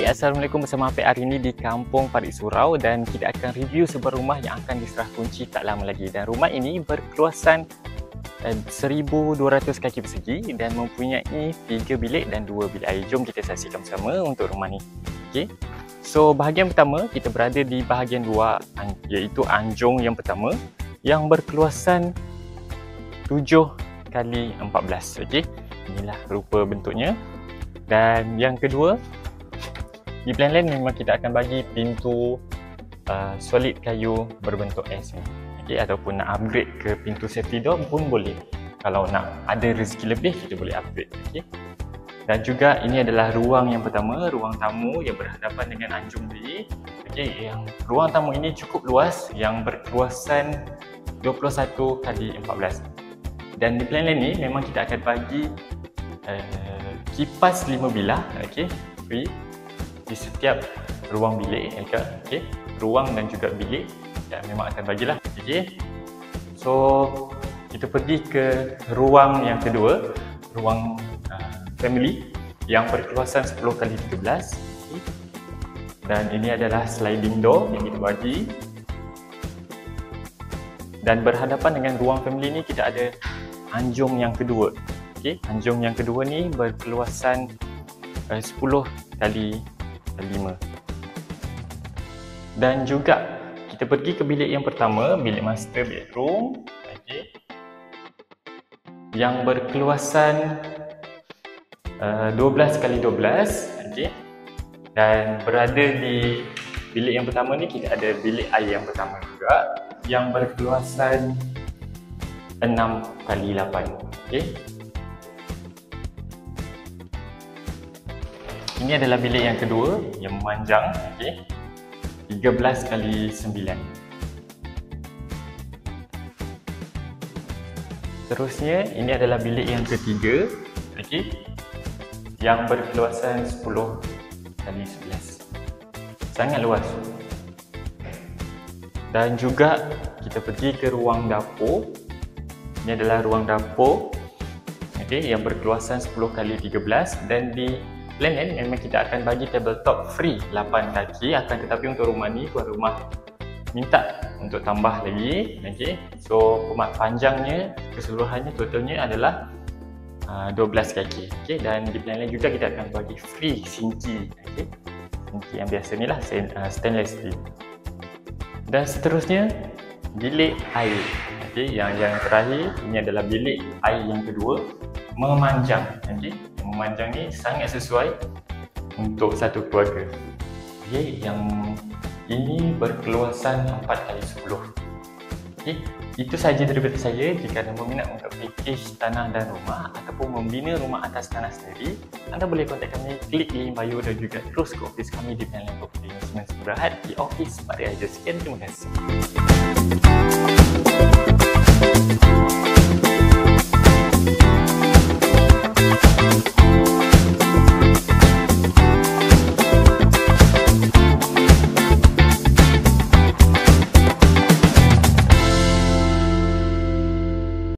Assalamualaikum, bersama Apek hari ini di Kampung Parit Surau dan kita akan review sebuah rumah yang akan diserah kunci tak lama lagi. Dan rumah ini berkeluasan 1,200 kaki persegi dan mempunyai 3 bilik dan 2 bilik air. Jom kita saksikan bersama untuk rumah ni. Okey. So, bahagian pertama kita berada di bahagian luar, iaitu anjung yang pertama yang berkeluasan 7x14. Okey. Inilah rupa bentuknya. Dan yang kedua, di plan lain memang kita akan bagi pintu solid kayu berbentuk S ni. Okay, ataupun nak upgrade ke pintu safety door pun boleh. Kalau nak ada rezeki lebih, kita boleh upgrade. Okay. Dan juga ini adalah ruang yang pertama, ruang tamu yang berhadapan dengan anjung tadi. Okay, yang ruang tamu ini cukup luas, yang berkeluasan 21x14. Dan di plan lain ni memang kita akan bagi kipas 5 bilah, okay, free di setiap ruang bilik, okay, ruang dan juga bilik, dan memang akan bagilah. Okay. So kita pergi ke ruang yang kedua, ruang family yang berkeluasan 10x13. Okay. Dan ini adalah sliding door yang kita bagi. Dan berhadapan dengan ruang family ni kita ada anjung yang kedua. Okay. Anjung yang kedua ni berkeluasan 10x5. Dan juga kita pergi ke bilik yang pertama, bilik master bedroom, okay, yang berkeluasan 12x12, okay. Dan berada di bilik yang pertama ni kita ada bilik air yang pertama juga yang berkeluasan 6x8, okay. Ini adalah bilik yang kedua yang memanjang, okay, 13x9. Terusnya ini adalah bilik yang ketiga, okay, yang berkeluasan 10x11. Sangat luas. Dan juga kita pergi ke ruang dapur. Ini adalah ruang dapur, okay, yang berkeluasan 10x13. Dan di plan lain memang kita akan bagi tabletop free 8 kaki, akan tetapi untuk rumah ni tuan rumah minta untuk tambah lagi, okey. So panjangnya keseluruhannya totalnya adalah 12 kaki, okey. Dan di plan lain juga kita akan bagi free sinki, okey. Sinki yang biasa ni lah, stainless steel. Dan seterusnya bilik air, okey. Yang terakhir ini adalah bilik air yang kedua, memanjang, okey. Memanjang ni sangat sesuai untuk satu keluarga. Okay, yang ini berkeluasan 4x10. Okay, itu sahaja daripada saya. Jika anda berminat untuk package tanah dan rumah ataupun membina rumah atas tanah sendiri, anda boleh kontak kami, klik link bio dan juga terus ke office kami di Penang Property Investment Berhad di office Mak Raja. Sekian, terima kasih.